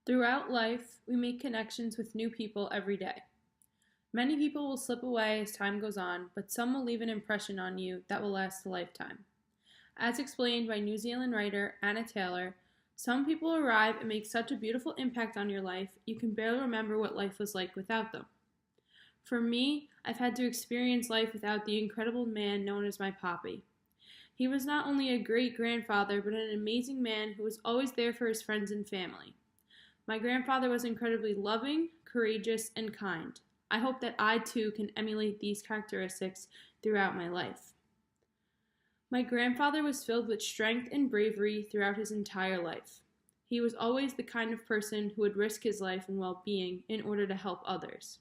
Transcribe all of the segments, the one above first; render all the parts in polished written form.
Throughout life, we make connections with new people every day. Many people will slip away as time goes on, but some will leave an impression on you that will last a lifetime. As explained by New Zealand writer Anna Taylor, some people arrive and make such a beautiful impact on your life, you can barely remember what life was like without them. For me, I've had to experience life without the incredible man known as my Poppy. He was not only a great grandfather, but an amazing man who was always there for his friends and family. My grandfather was incredibly loving, courageous, and kind. I hope that I too can emulate these characteristics throughout my life. My grandfather was filled with strength and bravery throughout his entire life. He was always the kind of person who would risk his life and well-being in order to help others.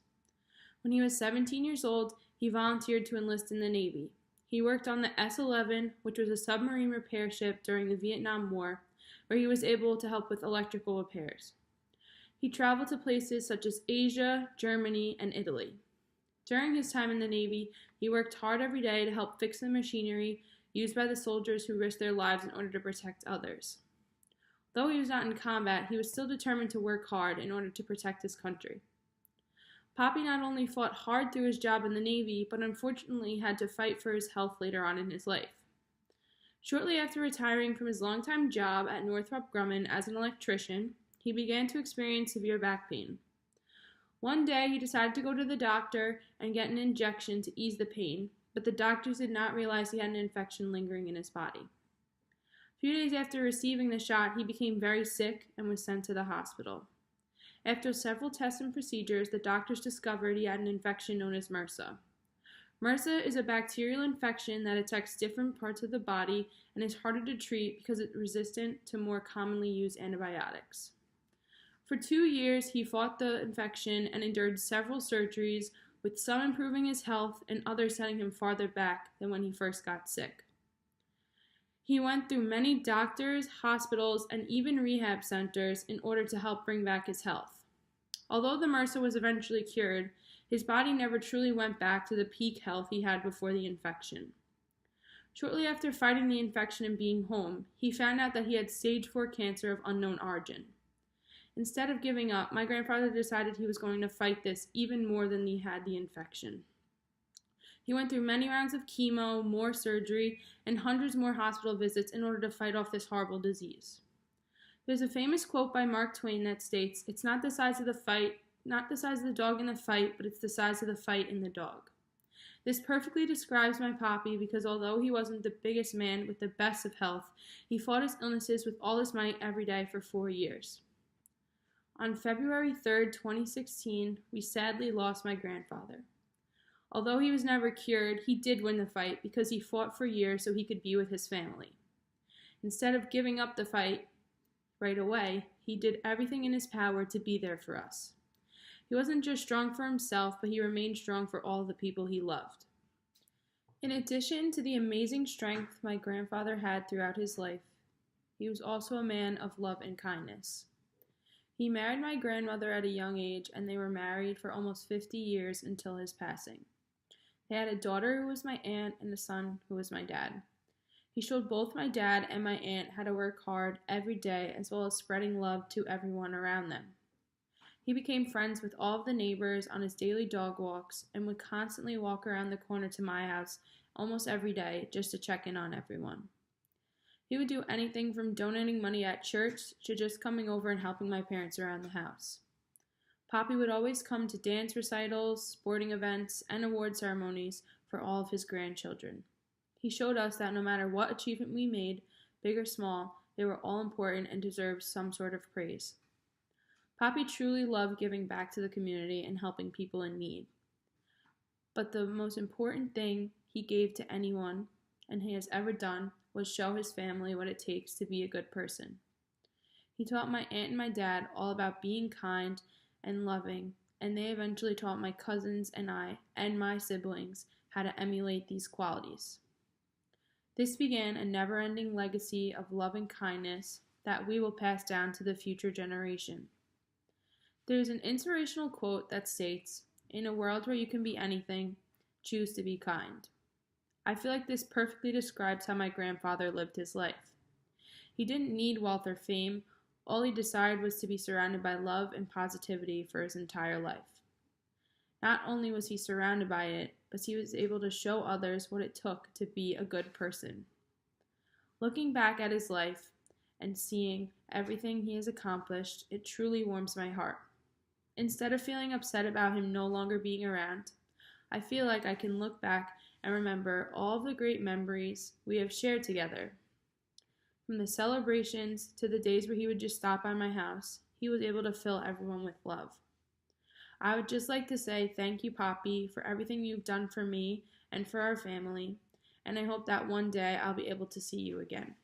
When he was 17 years old, he volunteered to enlist in the Navy. He worked on the S-11, which was a submarine repair ship during the Vietnam War, where he was able to help with electrical repairs. He traveled to places such as Asia, Germany, and Italy. During his time in the Navy, he worked hard every day to help fix the machinery used by the soldiers who risked their lives in order to protect others. Though he was not in combat, he was still determined to work hard in order to protect his country. Poppy not only fought hard through his job in the Navy, but unfortunately had to fight for his health later on in his life. Shortly after retiring from his longtime job at Northrop Grumman as an electrician, he began to experience severe back pain. One day, he decided to go to the doctor and get an injection to ease the pain, but the doctors did not realize he had an infection lingering in his body. A few days after receiving the shot, he became very sick and was sent to the hospital. After several tests and procedures, the doctors discovered he had an infection known as MRSA. MRSA is a bacterial infection that attacks different parts of the body and is harder to treat because it's resistant to more commonly used antibiotics. For 2 years, he fought the infection and endured several surgeries, with some improving his health and others setting him farther back than when he first got sick. He went through many doctors, hospitals, and even rehab centers in order to help bring back his health. Although the MRSA was eventually cured, his body never truly went back to the peak health he had before the infection. Shortly after fighting the infection and being home, he found out that he had stage 4 cancer of unknown origin. Instead of giving up, my grandfather decided he was going to fight this even more than he had the infection. He went through many rounds of chemo, more surgery, and hundreds more hospital visits in order to fight off this horrible disease. There's a famous quote by Mark Twain that states, "It's not the size of the fight, not the size of the dog in the fight, but it's the size of the fight in the dog." This perfectly describes my Poppy because although he wasn't the biggest man with the best of health, he fought his illnesses with all his might every day for 4 years. On February 3rd, 2016, we sadly lost my grandfather. Although he was never cured, he did win the fight because he fought for years so he could be with his family. Instead of giving up the fight right away, he did everything in his power to be there for us. He wasn't just strong for himself, but he remained strong for all the people he loved. In addition to the amazing strength my grandfather had throughout his life, he was also a man of love and kindness. He married my grandmother at a young age, and they were married for almost 50 years until his passing. They had a daughter who was my aunt and a son who was my dad. He showed both my dad and my aunt how to work hard every day as well as spreading love to everyone around them. He became friends with all of the neighbors on his daily dog walks and would constantly walk around the corner to my house almost every day just to check in on everyone. He would do anything from donating money at church to just coming over and helping my parents around the house. Poppy would always come to dance recitals, sporting events, and award ceremonies for all of his grandchildren. He showed us that no matter what achievement we made, big or small, they were all important and deserved some sort of praise. Poppy truly loved giving back to the community and helping people in need. But the most important thing he gave to anyone, and he has ever done, was show his family what it takes to be a good person. He taught my aunt and my dad all about being kind and loving, and they eventually taught my cousins and I and my siblings how to emulate these qualities. This began a never-ending legacy of love and kindness that we will pass down to the future generation. There is an inspirational quote that states, "In a world where you can be anything, choose to be kind." I feel like this perfectly describes how my grandfather lived his life. He didn't need wealth or fame. All he desired was to be surrounded by love and positivity for his entire life. Not only was he surrounded by it, but he was able to show others what it took to be a good person. Looking back at his life and seeing everything he has accomplished, it truly warms my heart. Instead of feeling upset about him no longer being around, I feel like I can look back and remember all of the great memories we have shared together. From the celebrations to the days where he would just stop by my house, he was able to fill everyone with love. I would just like to say thank you, Poppy, for everything you've done for me and for our family, and I hope that one day I'll be able to see you again.